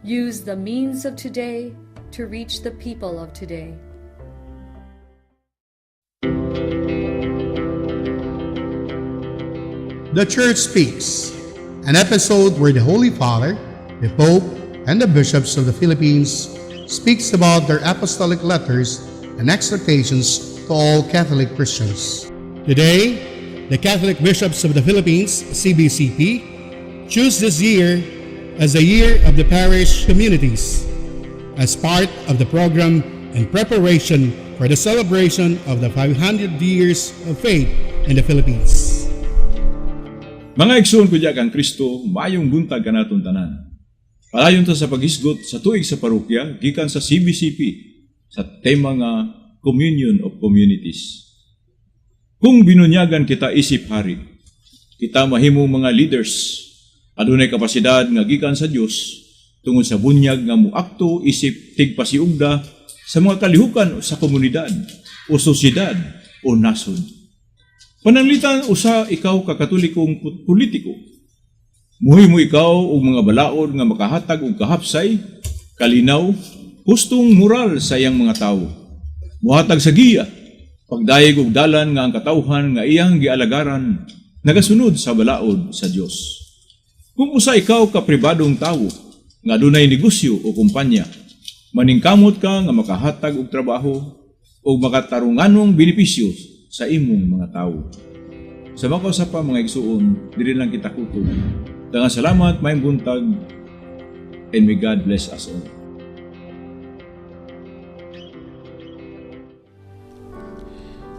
Use the means of today to reach the people of today. The Church Speaks, an episode where the Holy Father, the Pope, and the bishops of the Philippines speaks about their apostolic letters and exhortations to all Catholic Christians. Today, the Catholic Bishops of the Philippines, CBCP, choose this year as the Year of the Parish Communities as part of the program in preparation for the celebration of the 500 years of faith in the Philippines. Mga igsoon ko diya kang Kristo, maayong buntag kanaton tanan. Palayon ta sa paghisgot sa tuig sa parokya gikan sa CBCP sa tema nga Communion of Communities. Kung binunyagan kita isip hari, kita mahimong mga leaders, adunay kapasidad nga gikan sa Dios tungod sa bunyag nga muakto isip tigpasiugda sa mga kalihukan sa komunidad o sosyedad o nasod. Pananglitan usa ikaw ka katolikong politiko. Muhimo ikaw og mga balaod nga makahatag og kahapsay, kalinaw, hustong moral sa iyang mga tawo. Muhatag sa giya, pagdayeg og dalan nga ang katawhan nga iyang gialagaran nagasunod sa balaod sa Dios. Kung usa ikaw ka pribadong tawo nga adunay negosyo o kumpanya, maningkamot ka nga makahatag og trabaho o makatarunganong benepisyo sa imong mga tawo. Sa makausap pa mga igsuon, dili lang kita kutog. Daghang salamat, maayong buntag, and may God bless us all.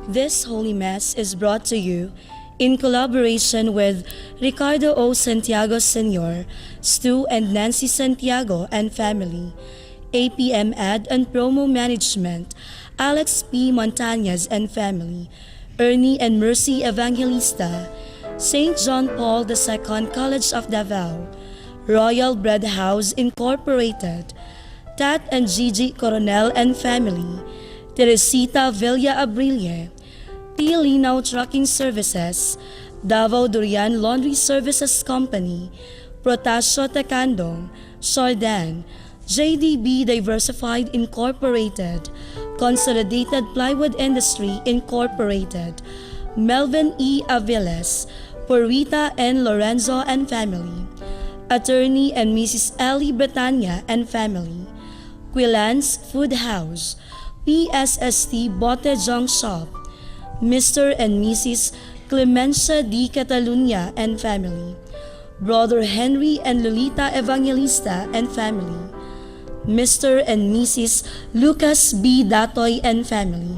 This Holy Mass is brought to you in collaboration with Ricardo O. Santiago Sr., Stu and Nancy Santiago and family, APM Ad and Promo Management, Alex P. Montañez and family, Ernie and Mercy Evangelista, St. John Paul II College of Davao, Royal Bread House Incorporated, Tat and Gigi Coronel and family, Teresita Villa Abrille, T. Linaw Trucking Services, Davao Durian Laundry Services Company, Protasio Tecandong, Sordan, JDB Diversified Incorporated, Consolidated Plywood Industry Incorporated, Melvin E. Aviles, Purita and Lorenzo and family, Attorney and Mrs. Ellie Bretanya and family, Quilans Food House, PSST Bote Jong Shop, Mr. and Mrs. Clemencia D. Catalunya and family, Brother Henry and Lolita Evangelista and family, Mr. and Mrs. Lucas B. Datoy and family,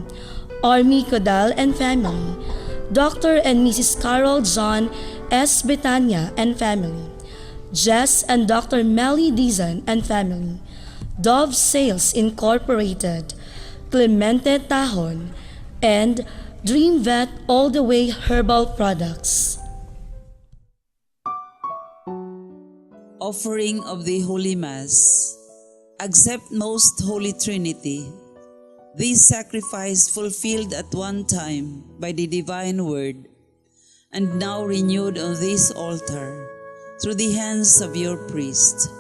Army Codal and family, Dr. and Mrs. Carol John S. Betania and family, Jess and Dr. Melly Dizon and family, Dove Sales Incorporated, Clemente Tahon, and Dream Vet All the Way Herbal Products. Offering of the Holy Mass. Accept Most Holy Trinity. This sacrifice fulfilled at one time by the divine word, and now renewed on this altar through the hands of your priest.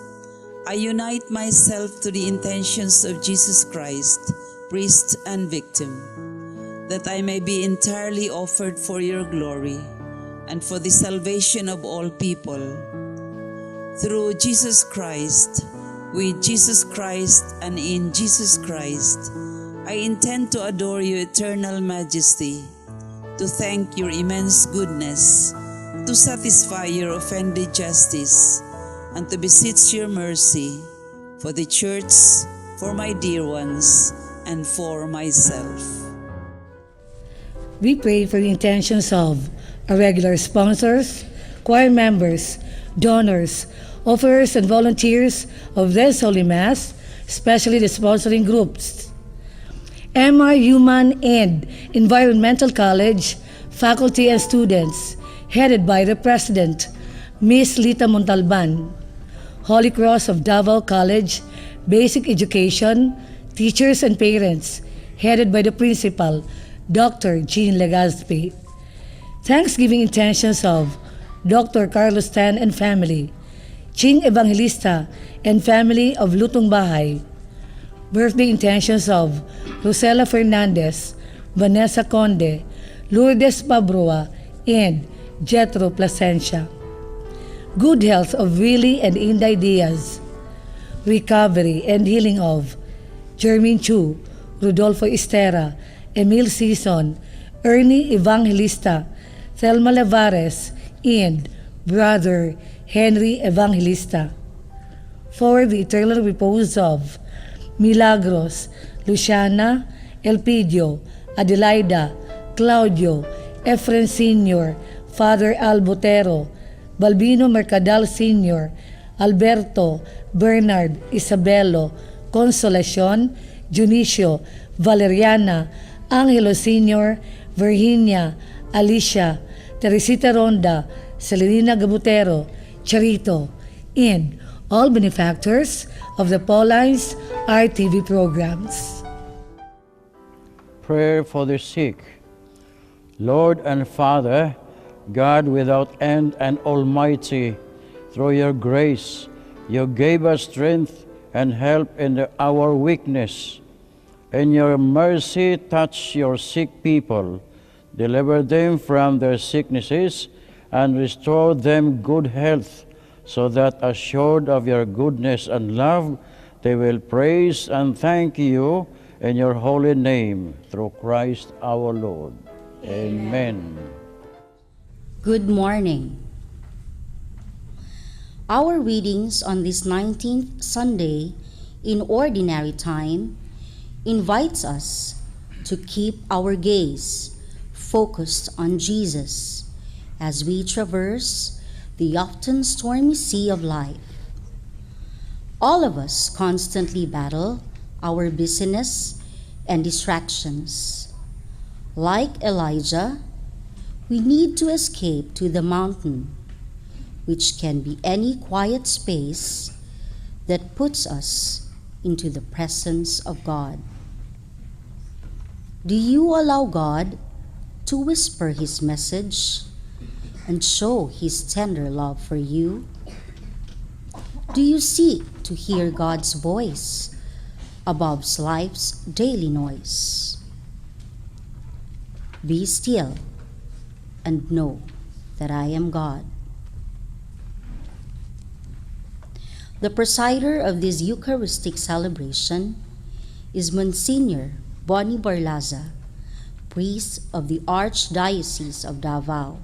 I unite myself to the intentions of Jesus Christ, priest and victim, that I may be entirely offered for your glory and for the salvation of all people. Through Jesus Christ, with Jesus Christ and in Jesus Christ, I intend to adore your eternal majesty, to thank your immense goodness, to satisfy your offended justice, and to beseech your mercy for the Church, for my dear ones, and for myself. We pray for the intentions of our regular sponsors, choir members, donors, offerers, and volunteers of this Holy Mass, especially the sponsoring groups. MR Human and Environmental College, faculty and students, headed by the President, Ms. Lita Montalban. Holy Cross of Davao College, Basic Education, teachers and parents, headed by the Principal, Dr. Jean Legazpi. Thanksgiving intentions of Dr. Carlos Tan and family, Ching Evangelista and family of Lutong Bahay. Birthday intentions of Rosela Fernandez, Vanessa Conde, Lourdes Pabrua, and Jetro Plasencia. Good health of Willie and Inday Diaz. Recovery and healing of Jermaine Chu, Rodolfo Estera, Emil Sison, Ernie Evangelista, Thelma Levares, and Brother Henry Evangelista. For the eternal repose of Milagros, Luciana, Elpidio, Adelaida, Claudio, Efren Sr., Father Al Botero, Balbino Mercadal Sr., Alberto, Bernard, Isabelo, Consolacion, Junicio, Valeriana, Angelo Sr., Virginia, Alicia, Teresita Ronda, Celerina Gabutero, Charito, and all benefactors of the Pauline's RTV programs. Prayer for the sick. Lord and Father, God without end and almighty, through your grace, you gave us strength and help in our weakness. In your mercy, touch your sick people, deliver them from their sicknesses, and restore them good health, so that assured of your goodness and love, they will praise and thank you in your holy name, through Christ our Lord. Amen. Good morning. Our readings on this 19th Sunday in Ordinary Time invites us to keep our gaze focused on Jesus as we traverse the often stormy sea of life. All of us constantly battle our busyness and distractions. Like Elijah, we need to escape to the mountain, which can be any quiet space that puts us into the presence of God. Do you allow God to whisper His message and show His tender love for you? Do you seek to hear God's voice above life's daily noise? Be still and know that I am God. The presider of this Eucharistic celebration is Monsignor Bonnie Barlaza, priest of the Archdiocese of Davao,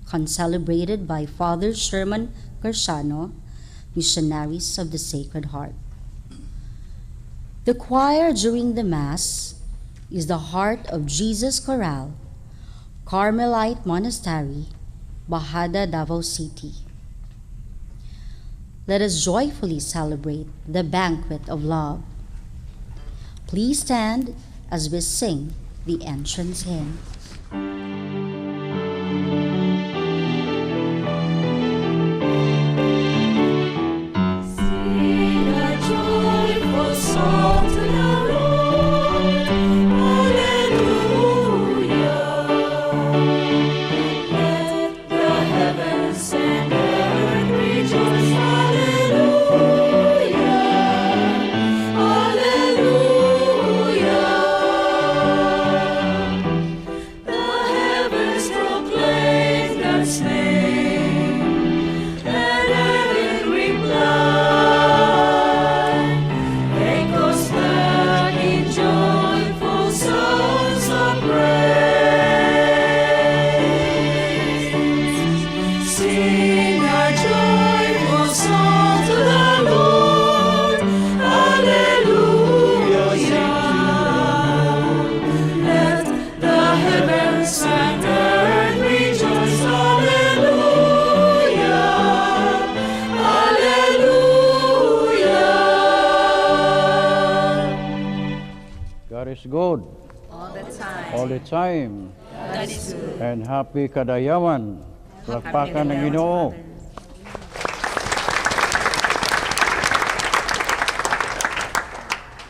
concelebrated by Father Sherman Garciano, Missionaries of the Sacred Heart. The choir during the Mass is the Heart of Jesus Chorale, Carmelite Monastery, Bajada, Davao City. Let us joyfully celebrate the banquet of love. Please stand as we sing the entrance hymn. Sing a joyful song to the Lord. Hallelujah. Let the heavens and earth rejoice. Hallelujah. Hallelujah. The heavens proclaim God's name, and heaven reply, echoes back in joyful songs of praise. Sing a joyful song to the Lord. Hallelujah. Let the heavens and earth rejoice. Hallelujah. Hallelujah. God is good. All the time. God is good. And happy Kadayaman. Palakpakan ng Ginoo.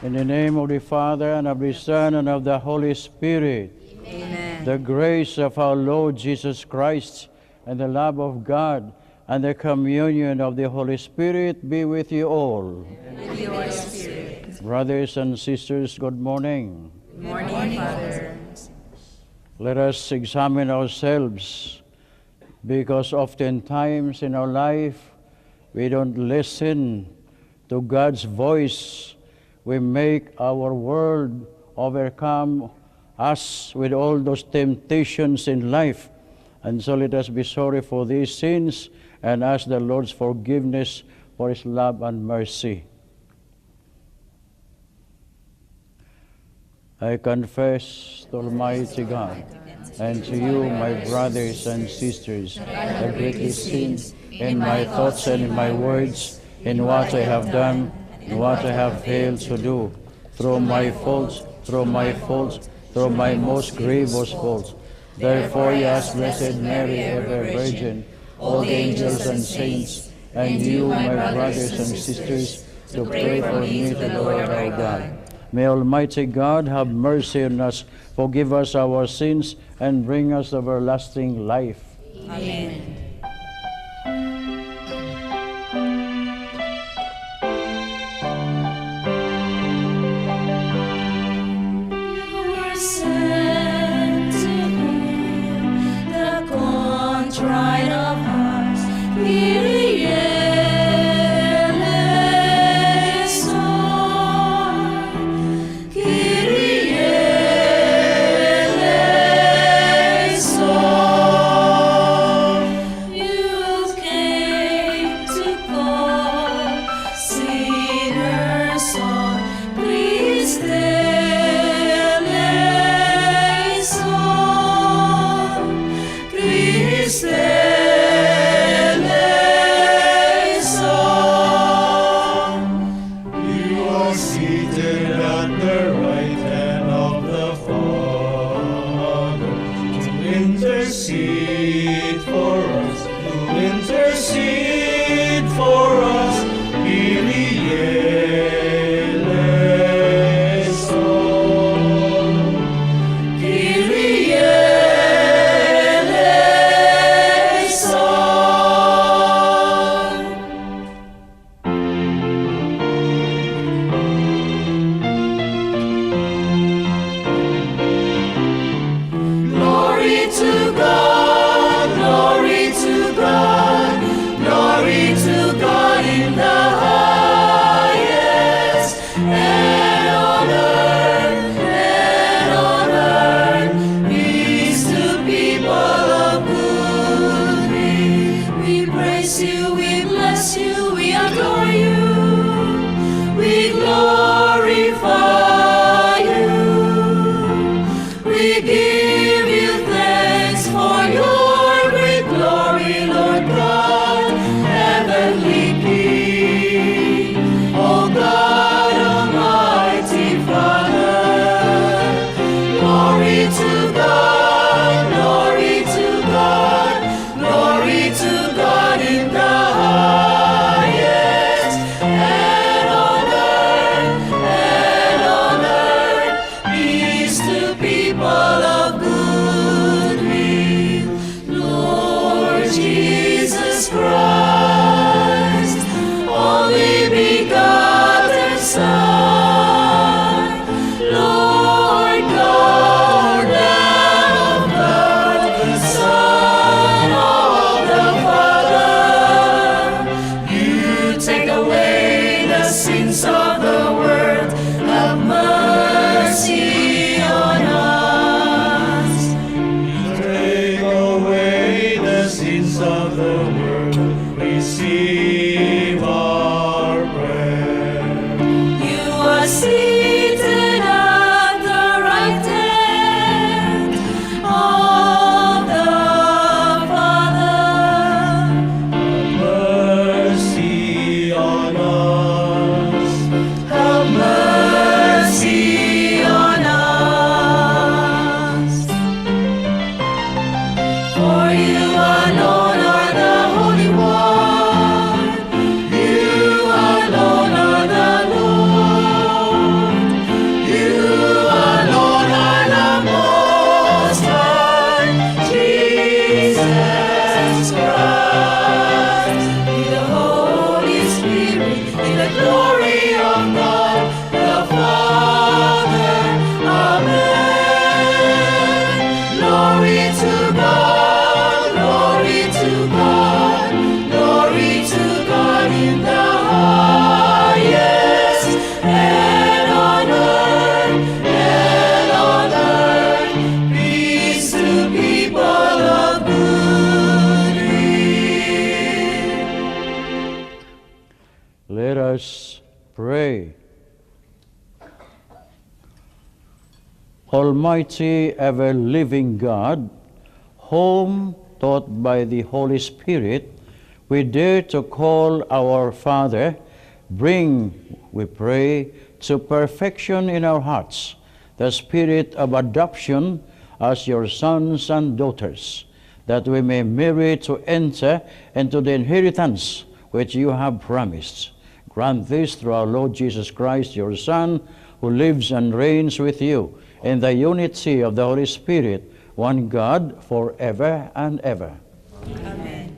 In the name of the Father, and of the Son, and of the Holy Spirit. Amen. The grace of our Lord Jesus Christ, and the love of God, and the communion of the Holy Spirit be with you all. With your spirit. Brothers and sisters, good morning. Good morning, Father. Let us examine ourselves, because oftentimes in our life we don't listen to God's voice. We make our world overcome us with all those temptations in life. And so let us be sorry for these sins and ask the Lord's forgiveness for His love and mercy. I confess to Almighty God and to you, my brothers and sisters, I greatly sinned in my thoughts and in my words, in what I have done, in what I have failed to do, through my faults, through my most grievous faults. Therefore, I ask Blessed Mary, ever Virgin, all the angels and saints, and you, my brothers and sisters, to pray for me to the Lord our God. May Almighty God have mercy on us, forgive us our sins, and bring us everlasting life. Amen. Contrite of hearts, Kyrie eleison, Kyrie eleison. You came to call sinners on, please eleison, please eleison. You are seated at the right hand of the Father to intercede for us, to intercede for us. Kyrie eleison, Kyrie eleison. Glory to God, glory to God, glory to God in the highest, and on earth, peace to people of good will. We praise you, we bless you, we adore you, we glorify you. We give you thanks for your great glory, Lord God, heavenly King. O God, Almighty Father, glory to God, glory to God, glory to God in the highest, and on earth, peace to people of good will. Lord Jesus Christ, only begotten Son, Lord God, Lamb of God, the Son of the Father, you take away the sins of the world, have mercy on us. You take away the sins of the world, receive our prayer. You are seated at the right hand of the Father. Have mercy on us. Have mercy on us. For you alone are the Holy One. You alone are the Lord. You alone are the Most High, Jesus Christ. Almighty, ever-living God, whom, taught by the Holy Spirit, we dare to call our Father, bring, we pray, to perfection in our hearts the spirit of adoption as your sons and daughters, that we may merit to enter into the inheritance which you have promised. Grant this through our Lord Jesus Christ, your Son, who lives and reigns with you in the unity of the Holy Spirit, one God, forever and ever. Amen.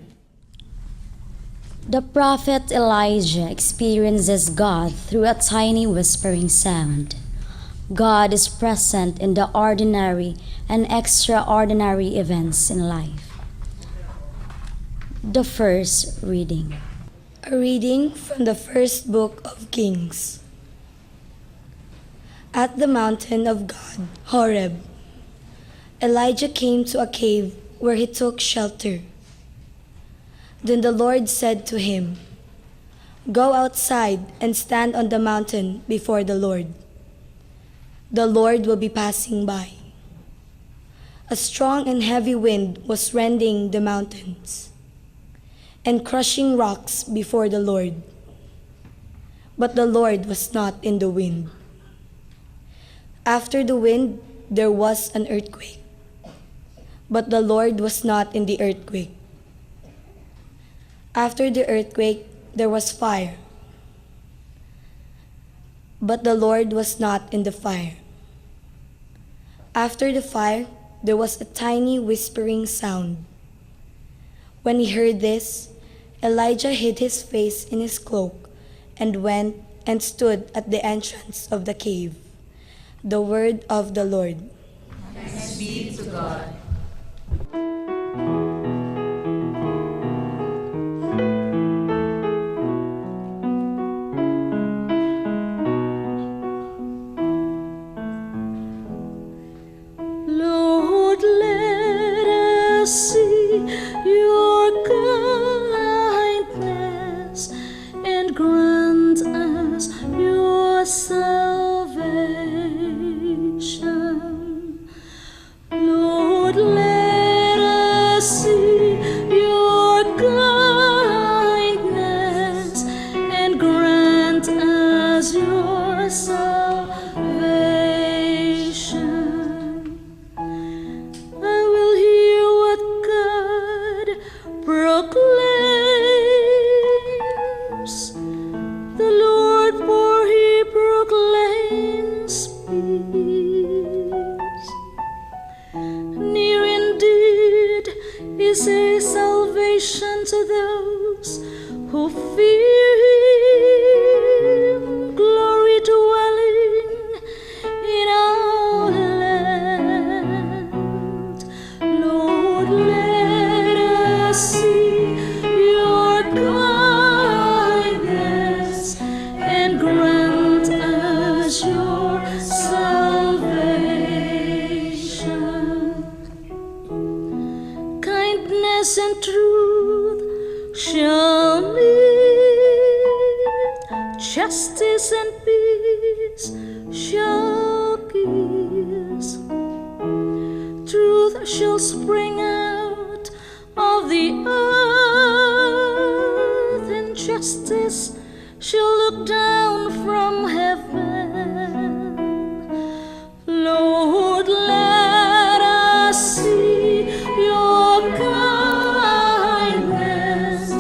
The prophet Elijah experiences God through a tiny whispering sound. God is present in the ordinary and extraordinary events in life. The first reading. A reading from the first book of Kings. At the mountain of God, Horeb, Elijah came to a cave where he took shelter. Then the Lord said to him, "Go outside and stand on the mountain before the Lord. The Lord will be passing by." A strong and heavy wind was rending the mountains and crushing rocks before the Lord. But the Lord was not in the wind. After the wind, there was an earthquake. But the Lord was not in the earthquake. After the earthquake, there was fire. But the Lord was not in the fire. After the fire, there was a tiny whispering sound. When he heard this, Elijah hid his face in his cloak and went and stood at the entrance of the cave. The word of the Lord. Thanks be to God. Lord, let us see your kindness and grant us your salvation. Lord, let us see your kindness and grant us your salvation. I will hear what God proclaims. The Lord, for he proclaims peace. Near indeed is a salvation to those who fear him. Glory dwelling in our land. Lord, let us see your kindness and grant us your salvation. Kindness and truth shall meet, justice and peace shall kiss. Truth shall spring out of the earth, and justice shall look down from heaven. Lord, let us see your kindness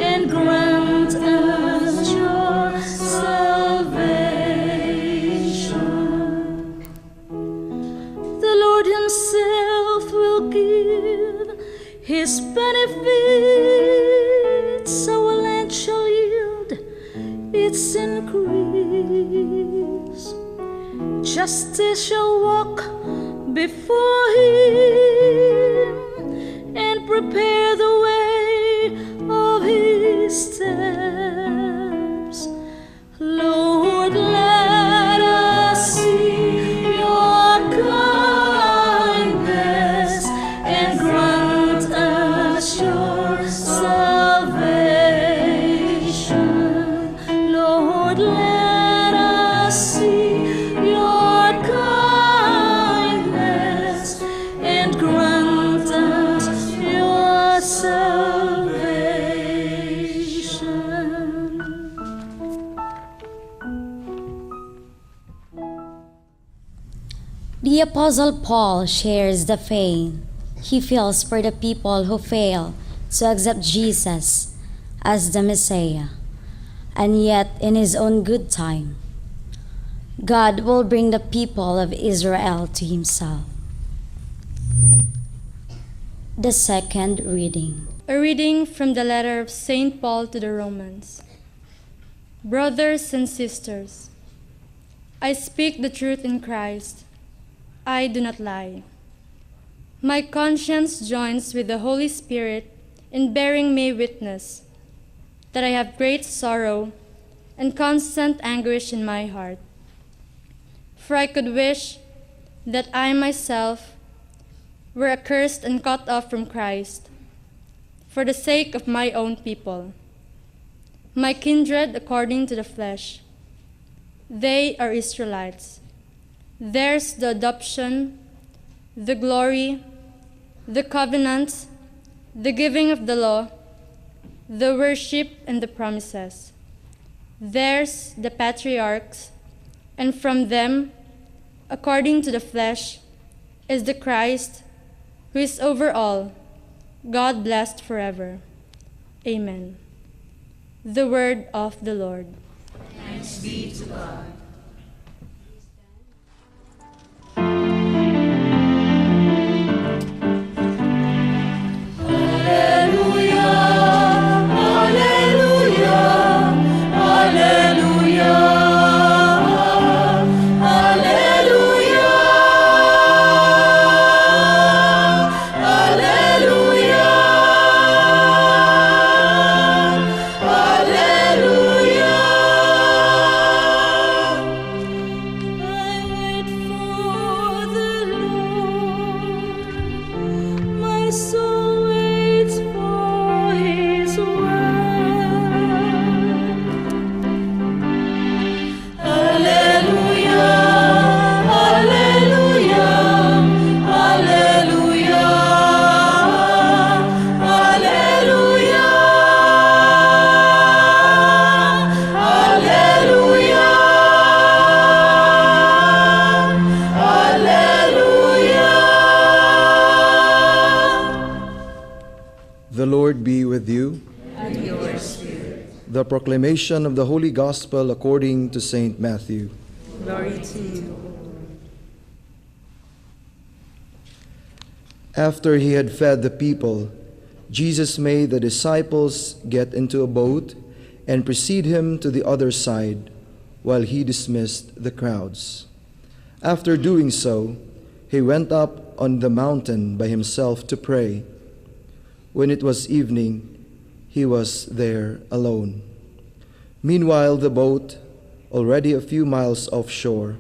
and grant us your salvation. The Lord himself will give his benefits. Our land shall yield its increase. Justice shall walk before him and prepare the way of his steps. Lord, let us see your kindness and grant us your salvation. Lord, let us see your kindness The Apostle Paul shares the pain he feels for the people who fail to accept Jesus as the Messiah, and yet in his own good time, God will bring the people of Israel to himself. The second reading. A reading from the letter of St. Paul to the Romans. Brothers and sisters, I speak the truth in Christ. I do not lie. My conscience joins with the Holy Spirit in bearing me witness that I have great sorrow and constant anguish in my heart. For I could wish that I myself were accursed and cut off from Christ for the sake of my own people, my kindred according to the flesh. They are Israelites. Theirs the adoption, the glory, the covenants, the giving of the law, the worship and the promises. Theirs the patriarchs, and from them, according to the flesh, is the Christ, who is over all, God blessed forever. Amen. The word of the Lord. Thanks be to God. The Lord be with you. And your spirit. The proclamation of the Holy Gospel according to St. Matthew. Glory to you. After he had fed the people, Jesus made the disciples get into a boat and precede him to the other side while he dismissed the crowds. After doing so, he went up on the mountain by himself to pray. When it was evening, he was there alone. Meanwhile, the boat, already a few miles offshore,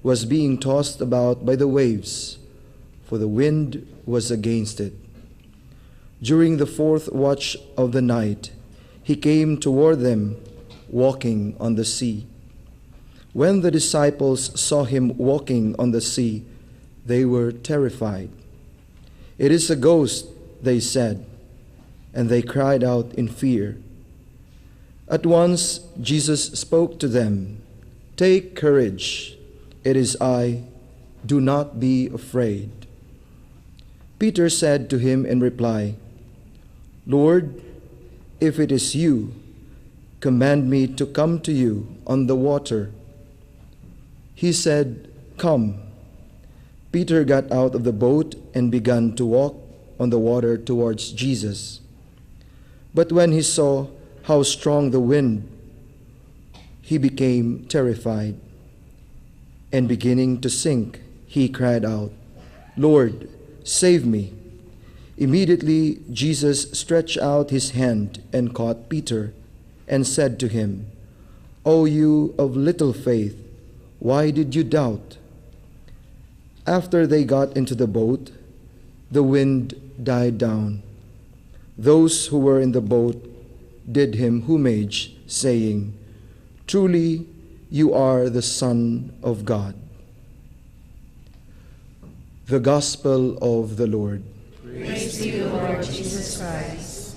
was being tossed about by the waves, for the wind was against it. During the fourth watch of the night, he came toward them, walking on the sea. When the disciples saw him walking on the sea, they were terrified. "It is a ghost," they said, and they cried out in fear. At once Jesus spoke to them, "Take courage, it is I, do not be afraid." Peter said to him in reply, "Lord, if it is you, command me to come to you on the water." He said, "Come." Peter got out of the boat and began to walk on the water towards Jesus. But when he saw how strong the wind, he became terrified. And beginning to sink, he cried out, "Lord, save me." Immediately Jesus stretched out his hand and caught Peter and said to him, "O you of little faith, why did you doubt?" After they got into the boat, the wind died down. Those who were in the boat did him homage, saying, "Truly you are the Son of God." The Gospel of the Lord. Praise to you, Lord Jesus Christ.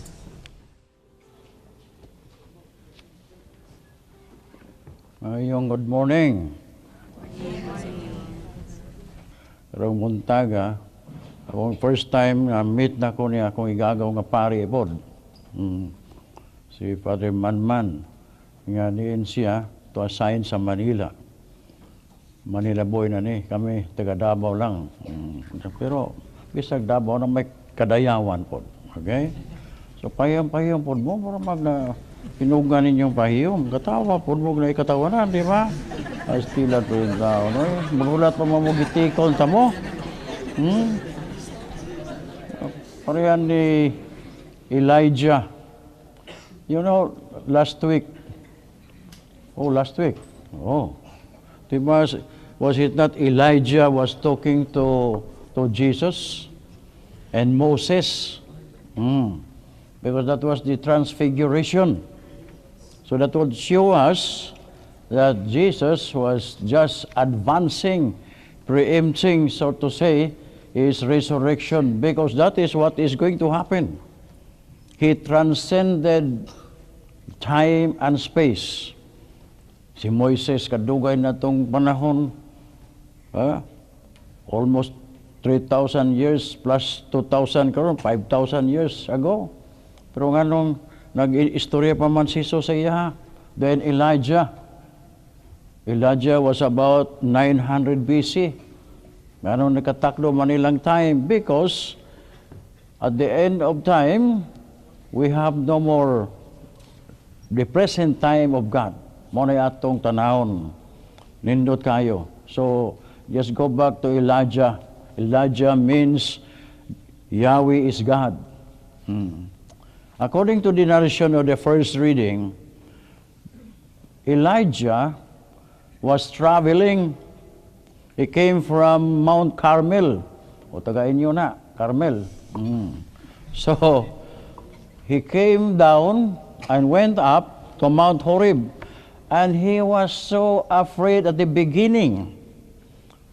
Good morning. Karong buntaga, akong first time nga meet na ko niya akong igagaw nga pari pod. Si Father Manman, nga niin siya to assign sa Manila. Manila boy na ni, kami taga Davao lang. Pero bisag Davao na may kadayawan pod. Okay? So pahiyom-pahiyom pod mo, para pinugan ninyong pahiyom. Katawa pod mo na ikatawanan, di ba? Astila to yung tao, no? Magulat pa mamugitikon sa mo. Parehan ni Elijah. You know, last week. Diba, was it not Elijah was talking to Jesus and Moses? Because that was the transfiguration. So that would show us that Jesus was just advancing, preempting, so to say, his resurrection, because that is what is going to happen. He transcended time and space. Si Moises, kadugay na tong panahon, almost 3,000 years plus 2,000 karon, 5,000 years ago. Pero nga nung nag-istorya pa man si Jesus sa iya, then Elijah was about 900 BC. Ganun nakatakdo man ilang time, because at the end of time, we have no more the present time of God. Muna atong tanahon. Nindot kayo. So, just go back to Elijah. Elijah means Yahweh is God. According to the narration of the first reading, Elijah was traveling. He came from Mount Carmel. O tagain nyo na, Carmel. So, he came down and went up to Mount Horeb. And he was so afraid at the beginning.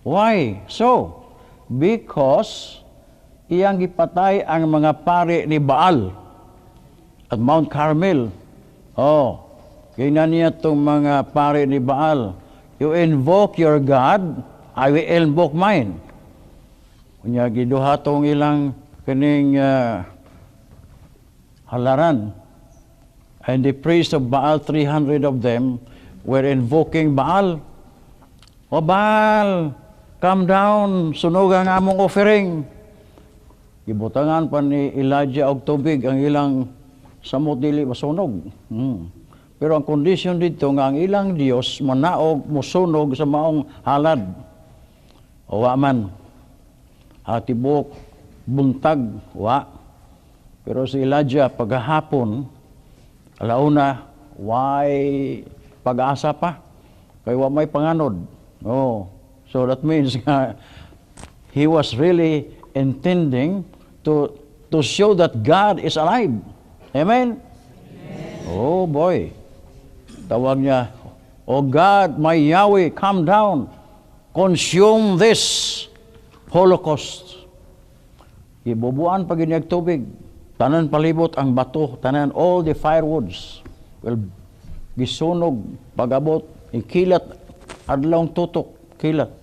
Why? So, because iyang gipatay ang mga pari ni Baal at Mount Carmel. Kainan niya itong mga pari ni Baal. You invoke your God, I will invoke mine. Kunya giduha tong ilang kining halaran. And the priests of Baal, 300 of them, were invoking Baal. O Baal, come down, sunugan ang among offering. Gibutangan pa ni Elijah og tubig ang ilang samot dili masunog. Pero ang condition dito nga ang ilang Dios manaog musunog sa maong halad. O wa man. Atibok buntag wa. Pero si Elijah paghahapon alauna why pag-asa pa kay wa may panganod. So that means he was really intending to show that God is alive. Amen? Oh boy. Tawag niya, "Oh God, my Yahweh, come down. Consume this Holocaust." Ibubuan pag inyag tubig. Tanan palibot ang bato, tanan all the firewoods. Well, gisunog, pagabot, ikilat, adlawng tutok, kilat.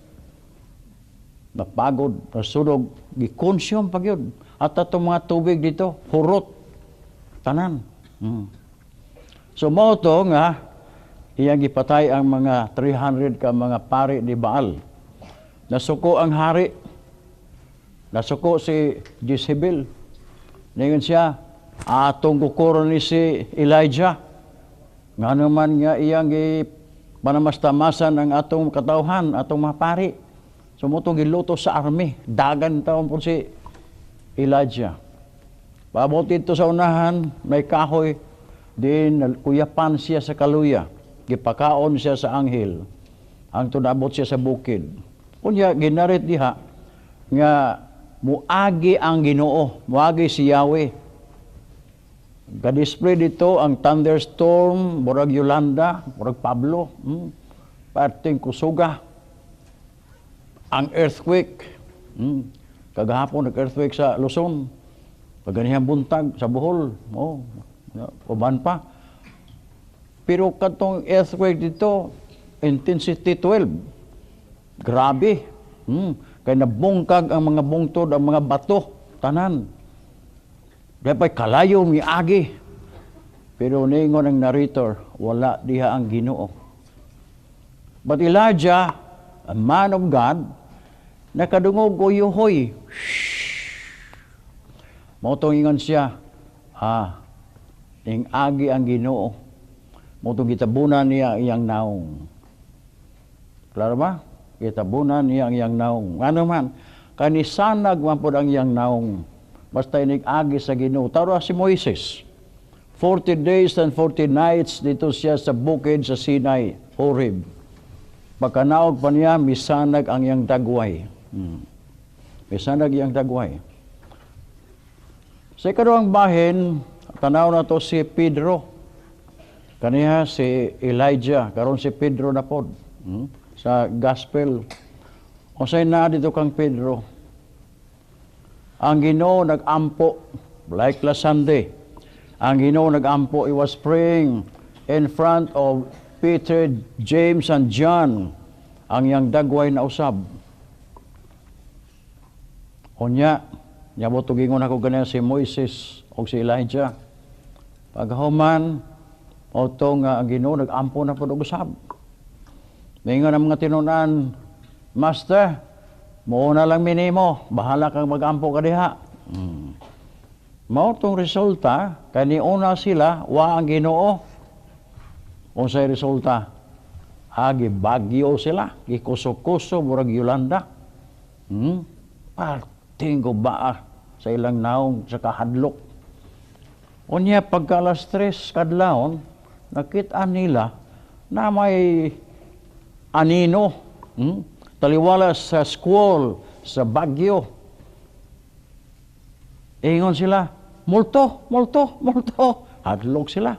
Napagod, nasunog, gikonsume pag yun. At itong mga tubig dito, hurot, tanan. So mo to nga, iyang gipatay ang mga 300 ka mga pari ni Baal. Nasuko ang hari, nasuko si Jezebel. Ngayon siya, atong kukuron ni si Elijah. Nga naman nga iyang panamastamasan ang atong katauhan, atong mga pari. Sumutong giluto sa army. Dagan taon po si Elijah. Pabot ito sa unahan, may kahoy. Din, kuyapan siya sa kaluya. Gipakaon siya sa anghel. Ang tunabot siya sa bukid. Kunya, ginarit diha, nga muagi ang Ginoo, muagi si Yahweh. Ga-display dito ang thunderstorm, murag Yolanda, murag Pablo, parting kusuga. Ang earthquake, kagahapon nag-earthquake sa Luzon, paganihang buntag sa Bohol, uban pa. Pero katong earthquake dito, intensity 12, grabe. Kay nabungkag ang mga bungtod, ang mga bato, tanan. Dapat kalayo miagi. Pero ningon ang narrator, wala diha ang Ginoo. But Elijah, a man of God, nakadungog o yuhoy. Motong ingon siya, ning agi ang Ginoo. Motong gitabunan niya iyang naong. Klaro ba? Gitabunan niya iyang naong. Ano man, kanisanag man po ang iyang naong. Basta inig agi sa Ginoo. Taro si Moises. 40 days and 40 nights dito siya sa bukid sa Sinai, Horeb. Pagkanaog pa niya, misanag ang iyang dagway. Misanag iyang dagway. Sa ikaduhang bahin, tanaw na to si Pedro. Kaniya si Elijah, karon si Pedro na pod. Sa gospel. O sa'y na dito kang Pedro. Ang Ginoo nag-ampo, like last Sunday. Ang Ginoo nag-ampo, he was praying in front of Peter, James, and John. Ang iyang dagway na usab. Unya, nyabotugingon ako ganyan si Moises o si Elijah. Paghuman, o ito nga ang Ginoo nag-ampo na po usab. Ngayon ang mga tinunan, Master, muna lang minimo, bahala kang mag-ampo ka diha. Mao tong resulta, kaniuna sila, wa ang Ginoo. Unsay resulta? Agi bagyo sila, gikusok-kusok, murag Yolanda. Parting ko ba sa ilang naong sa kahadlok. Unya pagka alas 3 kadlawon, nakita nila na may anino, taliwala sa squall, sa bagyo. Ingon sila, multo. Hadlok sila.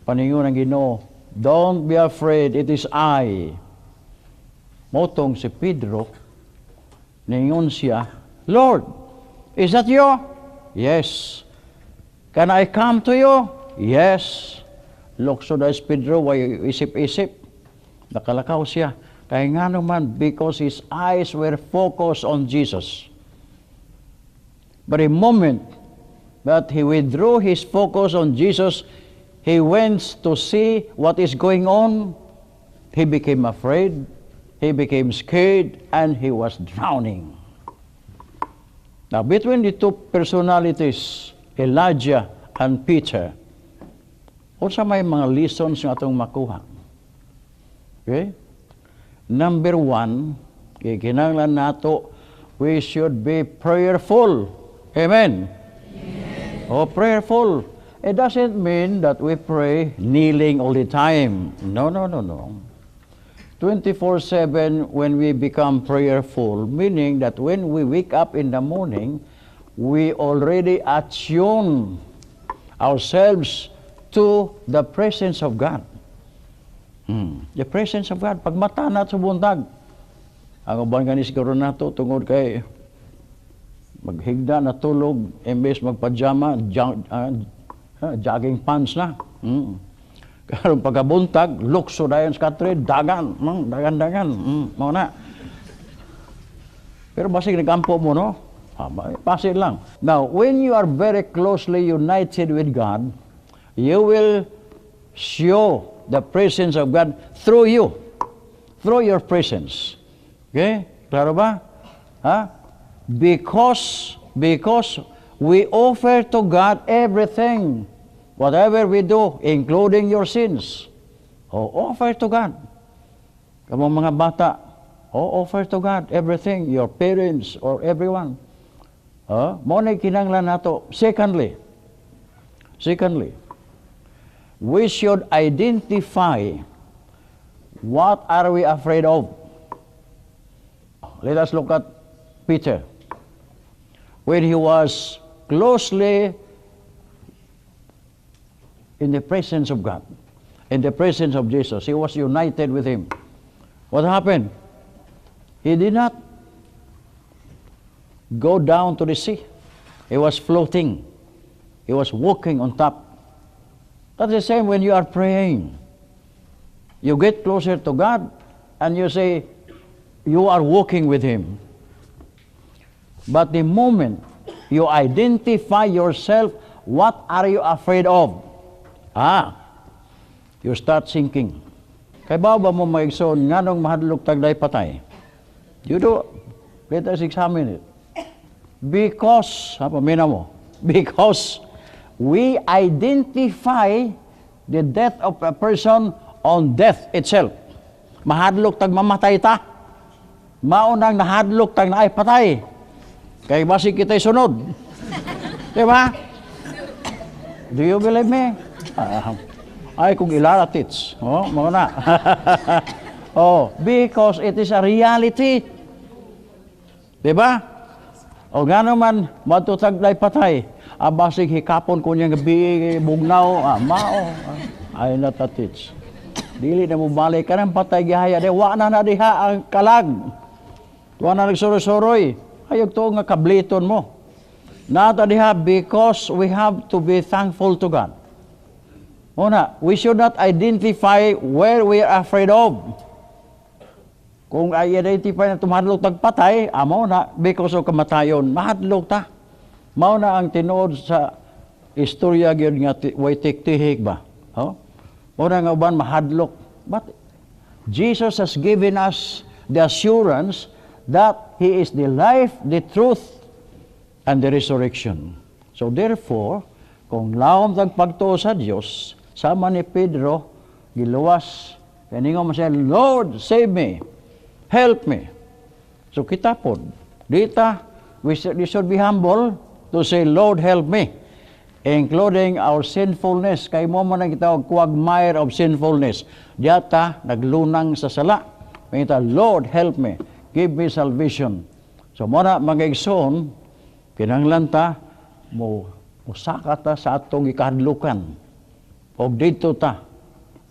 Paningon ang Ginoo, don't be afraid, it is I. Motong si Pedro, ningon siya, Lord, is that you? Yes. Can I come to you? Yes. Lokso da si Pedro, way isip-isip. Nakalakaw siya. Kaya nga naman, because his eyes were focused on Jesus. But a moment that he withdrew his focus on Jesus, he went to see what is going on. He became afraid, he became scared, and he was drowning. Now, between the two personalities, Elijah and Peter, unsa may mga lessons nga atong makuha? Okay? Number 1, kinahanglan nato, we should be prayerful. Amen? Oh, prayerful. It doesn't mean that we pray kneeling all the time. No. 24/7 when we become prayerful, meaning that when we wake up in the morning, we already attune ourselves to the presence of God. The presence of God. Pag mata na sa buntag, ang uban nga ni siguro nato tungod kay maghigda na tulog, imbes magpajama, jogging pants na. Karon pagkabuntag, lukso dayon sa katre, dagan. Mao na. Pero basig nagampo mo, no? Pasid lang. Now, when you are very closely united with God, you will show the presence of God through you, through your presence. Okay? Klaro ba? Because we offer to God everything, whatever we do, including your sins. Offer to God. Kamong mga bata, offer to God everything, your parents or everyone. Mo na kinahanglan nato. Secondly, we should identify what are we afraid of. Let us look at Peter. When he was closely in the presence of God, in the presence of Jesus, he was united with him. What happened? He did not go down to the sea. He was floating. He was walking on top. That's the same when you are praying. You get closer to God and you say, you are walking with Him. But the moment you identify yourself, what are you afraid of? You start thinking. Kay ba mo maigsoon nga nung mahadlok tagday patay? You do. Let us examine it. Because we identify the death of a person on death itself. Mahadlok tag mamatay ta. Maunang nahadlok tag naay patay. Kay basi kita'y sunod. Diba? Do you believe me? Ay, kung ilaratits. Mga na. Because it is a reality. Diba? O nga naman, matutagday patay. Basig hikapon ko niyang gabi, bugnaw, ay natatits. Dili na mo balik ka ng patay gihaya. Wa na diha ang kalag. Wa na nagsuro-suroy. Ayog to nga kabliton mo. Nata diha because we have to be thankful to God. We should not identify where we are afraid of. Kung i-identify na tumahadlok tagpatay, amo na, because of kamatayon, mahadlok ta. Mao na ang tinuod sa istorya gyud nga way tiktihik ba. Mao na nga uban mahadlok. But Jesus has given us the assurance that He is the life, the truth, and the resurrection. So therefore, kung laom tagpagtuo sa Dios, sama ni Pedro, giluwas, kaningo mo siya, Lord, save me, help me. So kita po, dita, we should be humble to say, Lord, help me, including our sinfulness. Kay mo man kita quagmire of sinfulness. Diyata, naglunang sa sala. Kita, Lord, help me, give me salvation. So muna, mga igsoon, kinanglanta, musakata sa atong ikahadlukan. O dito ta,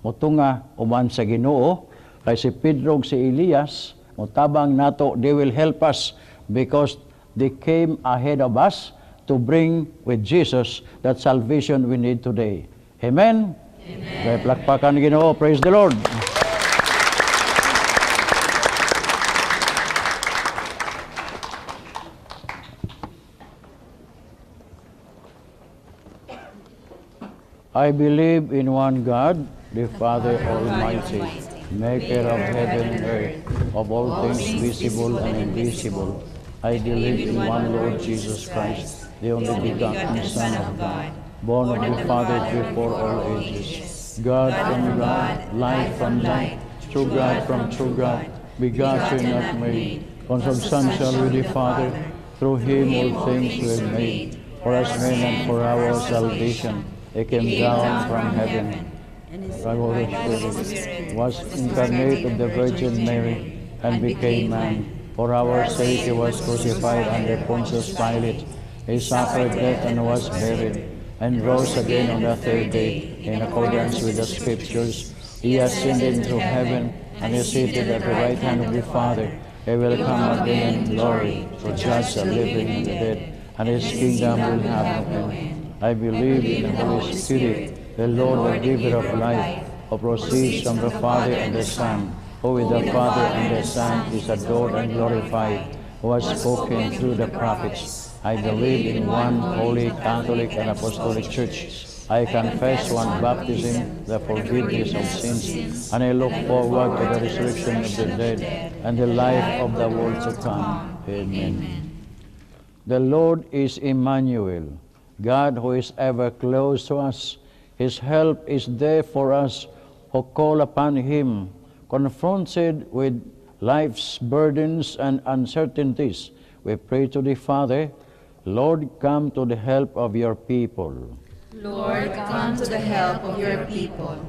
mutunga uman sa Ginoo, kay si Pedro ug si Elias, mutabang nato, they will help us because they came ahead of us to bring with Jesus that salvation we need today. Amen? Amen. Kaya plakpakan ni Ginoo, praise the Lord. I believe in one God, the Father Almighty, maker of heaven and earth, of all things visible and invisible. I believe in one Lord Jesus Christ, the only begotten Son of God, born of the Father before all ages, God from God, light from light, true God from true God, begotten, not made, consubstantial with the Father. Through Him all things were made, for us men and for our salvation. He came down from heaven, was incarnate of the Virgin Mary, and became man. For our sake He was crucified under Pontius Pilate. He suffered death and was buried, and rose again on the third day, in accordance with the Scriptures. He ascended into heaven, and is seated at the right hand of the Father. He will come again in glory, to judge the living and the dead, and His kingdom will have no end. I believe in the Holy Spirit, the Lord, the giver of life, who proceeds from the Father and the Son, who with the Father and the Son is adored and glorified, who has spoken through the prophets. I believe in one holy Catholic and Apostolic Church. I confess one baptism, the forgiveness of sins, and I look forward to the resurrection of the dead and the life of the world to come. Amen. The Lord is Emmanuel, God who is ever close to us. His help is there for us who call upon Him, confronted with life's burdens and uncertainties. We pray to the Father, Lord, come to the help of your people. Lord, come to the help of your people.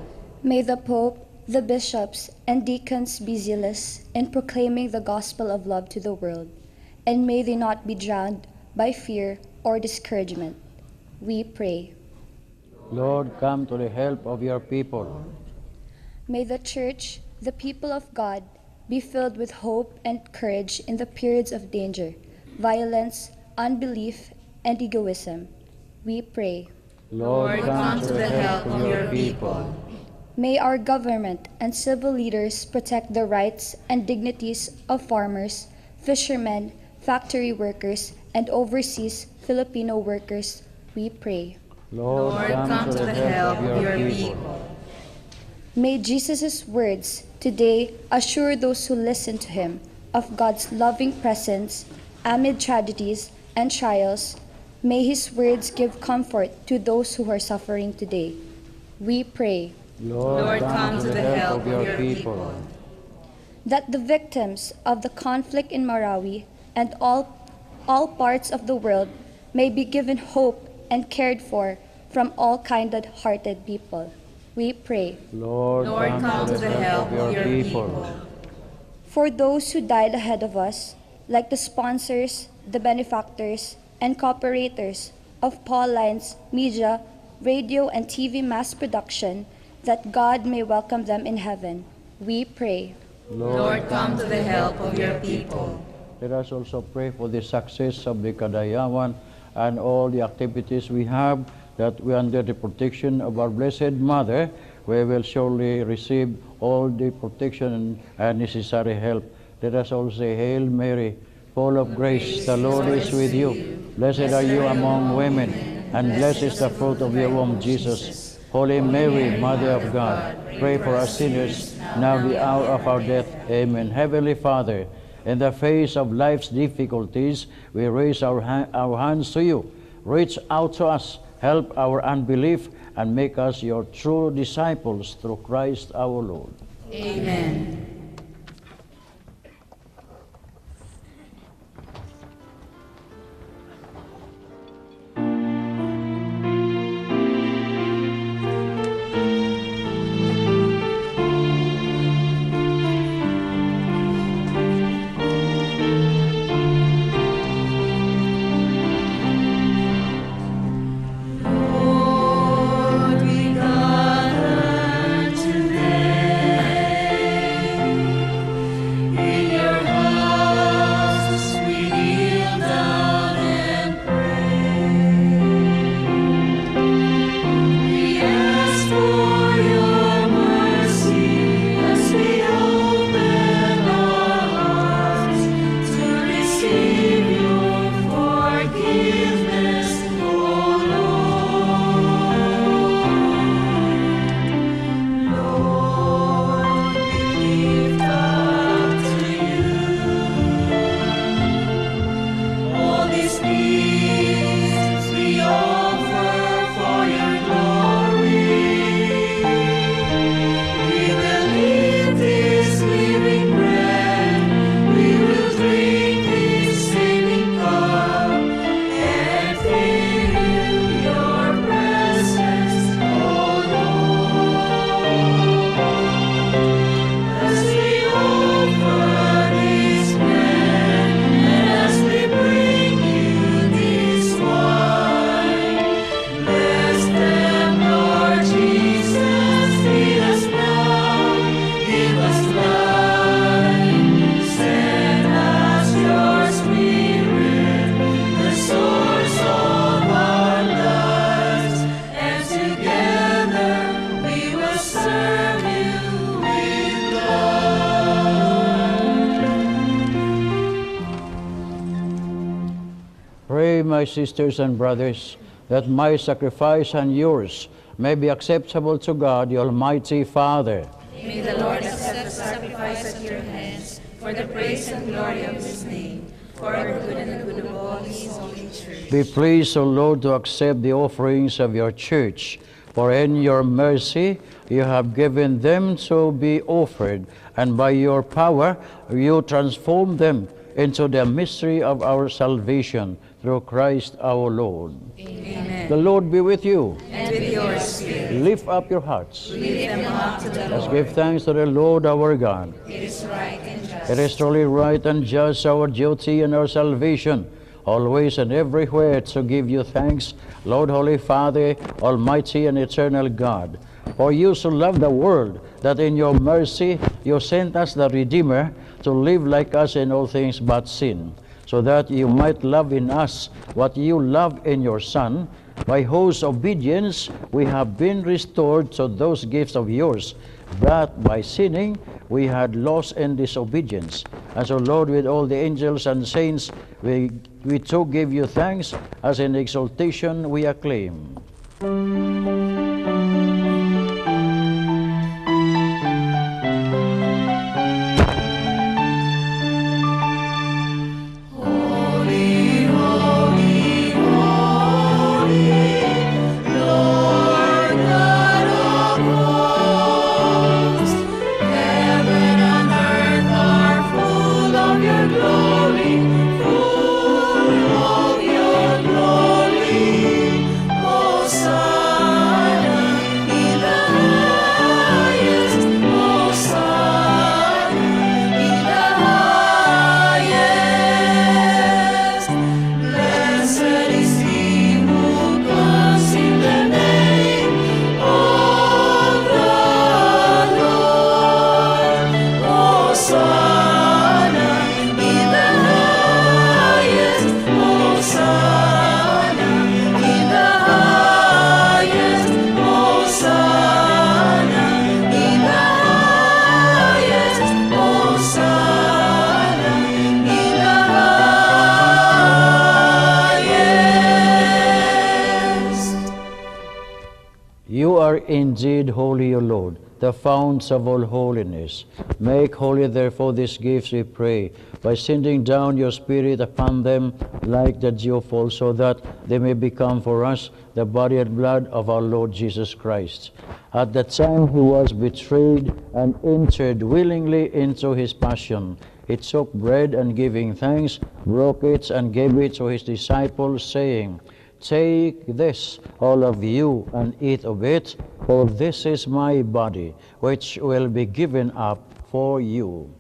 May the Pope, the bishops, and deacons be zealous in proclaiming the gospel of love to the world, and may they not be drowned by fear or discouragement. We pray. Lord, come to the help of your people. May the Church, the people of God, be filled with hope and courage in the periods of danger, violence, unbelief, and egoism. We pray. Lord, come to the help of your people. May our government and civil leaders protect the rights and dignities of farmers, fishermen, factory workers, and overseas Filipino workers, we pray. Lord, come to the help of your people. May Jesus' words today assure those who listen to him of God's loving presence amid tragedies and trials. May his words give comfort to those who are suffering today. We pray. Lord, come to the help of your people. That the victims of the conflict in Marawi and all parts of the world may be given hope and cared for from all kind-hearted people. We pray. Lord, come to the help of your people. For those who died ahead of us, like the sponsors, the benefactors, and cooperators of Paul Lines Media, Radio, and TV mass production, that God may welcome them in heaven. We pray. Lord, come to the help of your people. Let us also pray for the success of the Kadayawan and all the activities we have, that we, under the protection of our Blessed Mother, we will surely receive all the protection and necessary help. Let us all say, Hail Mary, full of grace, the Lord is with you. Blessed are you among women, and blessed is the fruit of your womb, Jesus. Holy Mary, Mother of God, pray for us sinners, now the hour of our death. Amen. Heavenly Father, in the face of life's difficulties, we raise our hands to you. Reach out to us, help our unbelief, and make us your true disciples through Christ our Lord. Amen. My sisters and brothers, that my sacrifice and yours may be acceptable to God, the Almighty Father. May the Lord accept the sacrifice at your hands for the praise and glory of his name, for our good and the good of all his holy church. Be pleased, O Lord, to accept the offerings of your church, for in your mercy you have given them to be offered, and by your power you transform them into the mystery of our salvation, through Christ our Lord. Amen. The Lord be with you. And with your spirit. Lift up your hearts. Lift them up to the Lord. Let's give thanks to the Lord our God. It is right and just. It is truly right and just, our duty and our salvation, always and everywhere to give you thanks, Lord, Holy Father, Almighty and eternal God. For you so loved the world, that in your mercy you sent us the Redeemer to live like us in all things but sin, so that you might love in us what you love in your Son, By whose obedience we have been restored to those gifts of yours, that by sinning we had lost in disobedience. And so, Lord, with all the angels and saints, we too give you thanks, as in exaltation we acclaim. Indeed, holy, O Lord, the founts of all holiness. Make holy, therefore, these gifts, we pray, by sending down your Spirit upon them like the dewfall, so that they may become for us the body and blood of our Lord Jesus Christ. At the time he was betrayed and entered willingly into his passion, he took bread and giving thanks, broke it and gave it to his disciples, saying, Take this, all of you, and eat of it, for this is my body, which will be given up for you.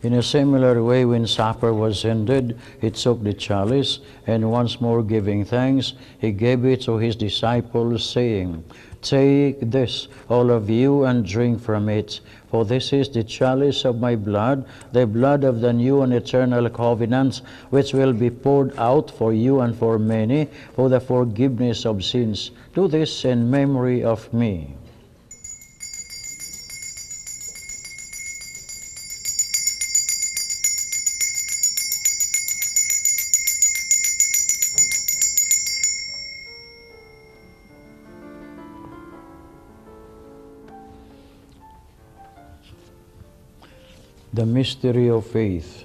In a similar way, when supper was ended, he took the chalice, and once more giving thanks, he gave it to his disciples, saying, Take this, all of you, and drink from it, for this is the chalice of my blood, the blood of the new and eternal covenant, which will be poured out for you and for many, for the forgiveness of sins. Do this in memory of me. The mystery of faith.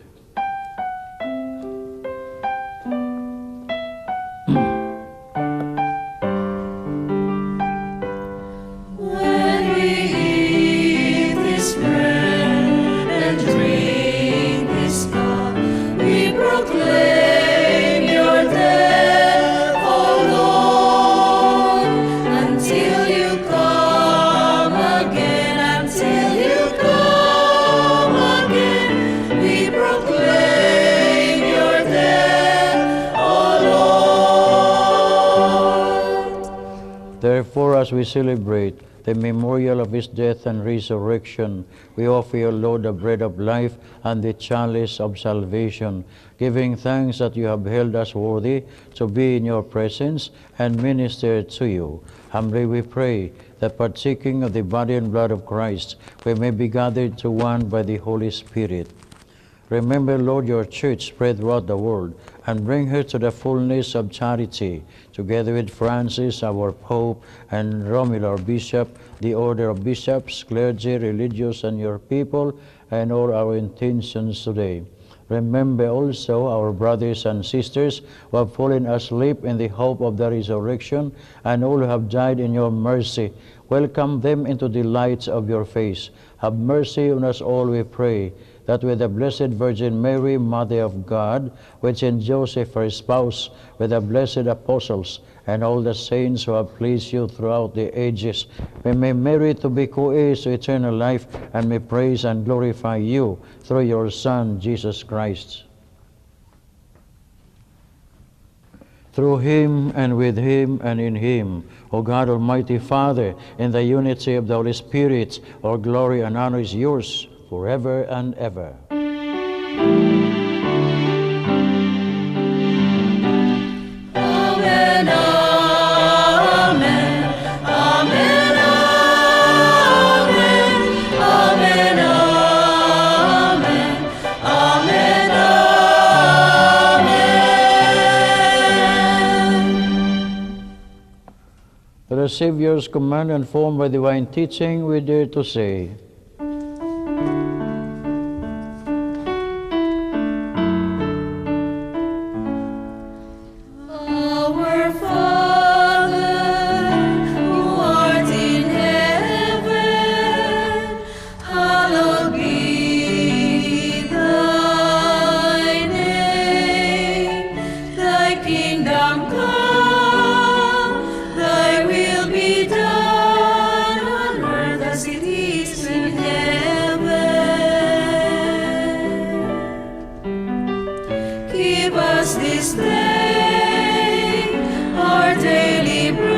When we eat this bread and drink this cup, we proclaim your death, O Lord, until you come again, until you come. Therefore, as we celebrate the memorial of his death and resurrection, we offer you, Lord, the bread of life and the chalice of salvation, giving thanks that you have held us worthy to be in your presence and minister to you. Humbly we pray that, partaking of the body and blood of Christ, we may be gathered to one by the Holy Spirit. Remember, Lord, your church spread throughout the world, and bring her to the fullness of charity, together with Francis, our Pope, and Romulo, our Bishop, the order of bishops, clergy, religious, and your people, and all our intentions today. Remember also our brothers and sisters who have fallen asleep in the hope of the resurrection, and all who have died in your mercy. Welcome them into the light of your face. Have mercy on us all, we pray, that with the Blessed Virgin Mary, Mother of God, with Saint Joseph, her spouse, with the blessed apostles, and all the saints who have pleased you throughout the ages, we may merit to be co-heirs to eternal life, and may praise and glorify you through your Son, Jesus Christ. through him, and with him, and in him, O God, Almighty Father, in the unity of the Holy Spirit, all glory and honor is yours forever and ever. Amen, amen, amen, amen, amen, amen, amen. The Savior's command, informed by divine teaching, we dare to say, Our Father, who art in heaven, hallowed be thy name. Thy kingdom come, thy will be done on earth as it is in heaven. Give us this day our daily bread,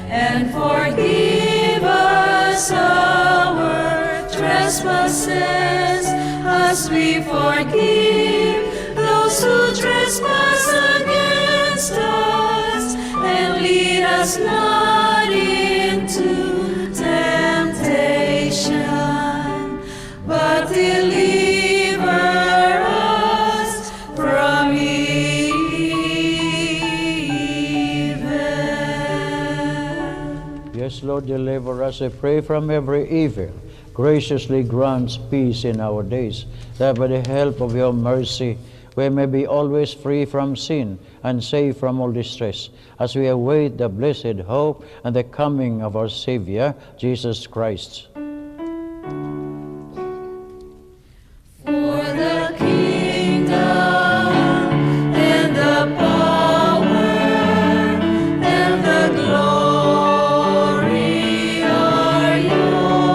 and forgive us our trespasses, as we forgive those who trespass against us. And lead us not into temptation, but deliver us from evil. Yes, Lord, deliver us, I pray, from every evil. Graciously grants peace in our days, that by the help of your mercy we may be always free from sin and safe from all distress, as we await the blessed hope and the coming of our Savior, Jesus Christ. For the kingdom and the power and the glory are yours,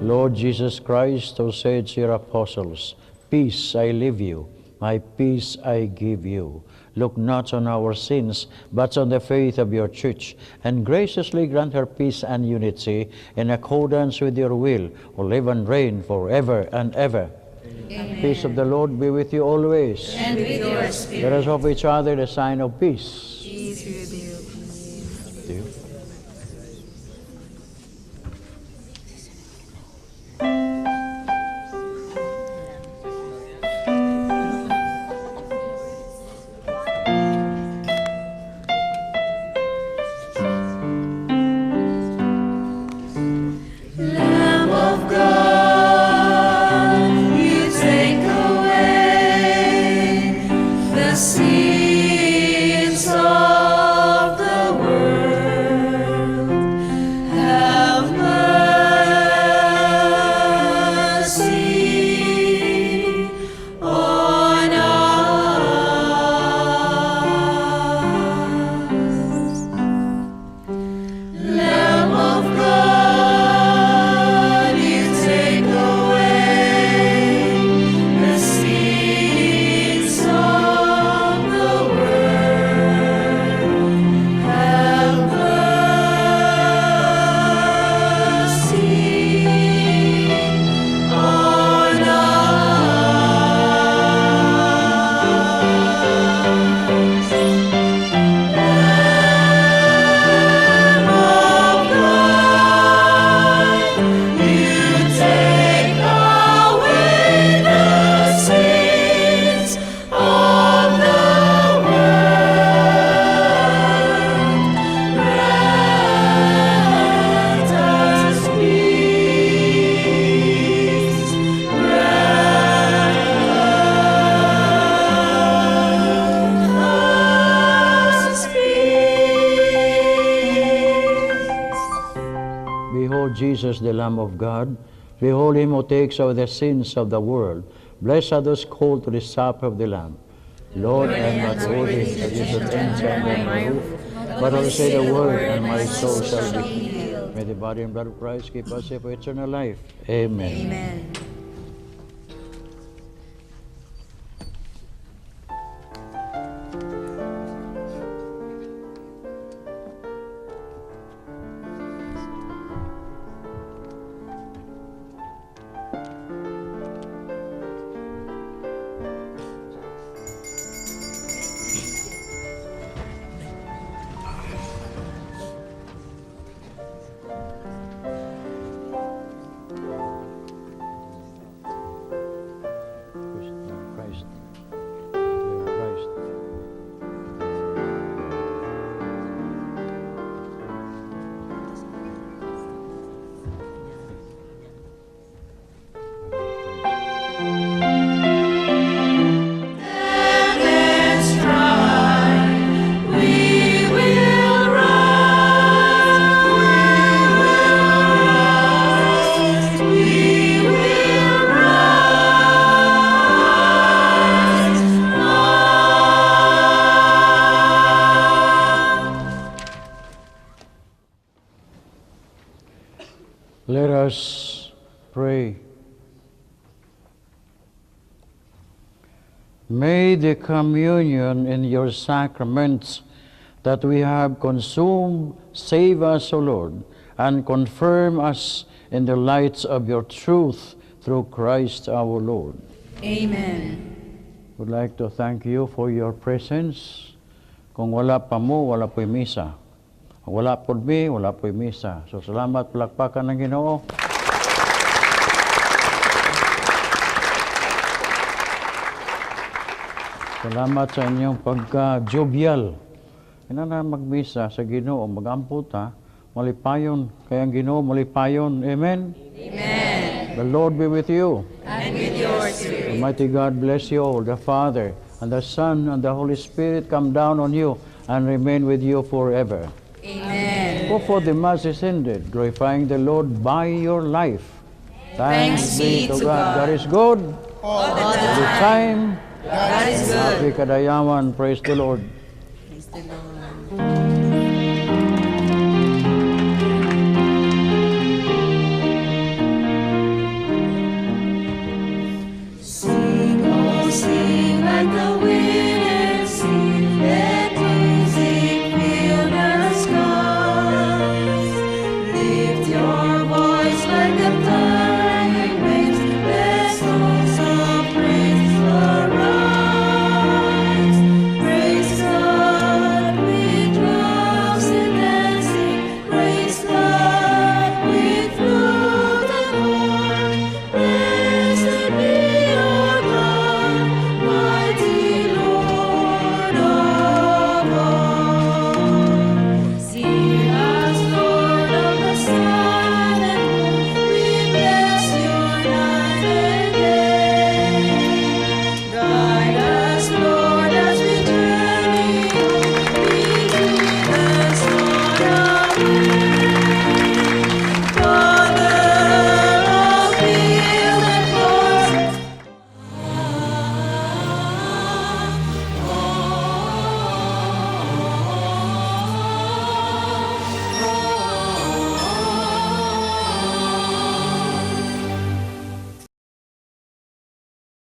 Lord Jesus Christ, who said to your apostles, Peace I leave you, my peace I give you. Look not on our sins, but on the faith of your church, and graciously grant her peace and unity in accordance with your will, who live and reign forever and ever. Amen. Peace of the Lord be with you always. And with your spirit. Let us offer each other the sign of peace. Peace with you. Lamb of God, you take away the sins of the world. Have mercy on us. Lamb of God, you take away the sins of the world. Have mercy on us. Lamb of God, you take away the sins of the world. Grant us peace. Grant us peace. Behold Jesus, the Lamb of God. Behold him who takes away the sins of the world. Blessed are those called to the supper of the Lamb. Lord, I am not worthy that you should enter under my roof, but only say the word, and my soul shall be healed. May the body and blood of Christ keep us safe for eternal life. Amen. Amen. Let us pray. May the communion in your sacraments that we have consumed save us, O Lord, and confirm us in the lights of your truth through Christ our Lord. Amen. Would like to thank you for your presence. Kung wala pa mo, wala po'y misa. Wala po mi, wala po'y misa. So salamat, palakpakan ng Ginoo. Salamat sa inyong pagka-jovial. Ina na magmisa sa Ginoo, magamputa, malipayon. Kaya ang Ginoo, malipayon. Amen? Amen. The Lord be with you. And with your spirit. Almighty God bless you all, the Father, and the Son, and the Holy Spirit come down on you and remain with you forever. Amen. Go for the Mass is ended, glorifying the Lord by your life. Thanks be to God. God is good. All the All the time. God is good. Happy Kadayaman. Praise the Lord.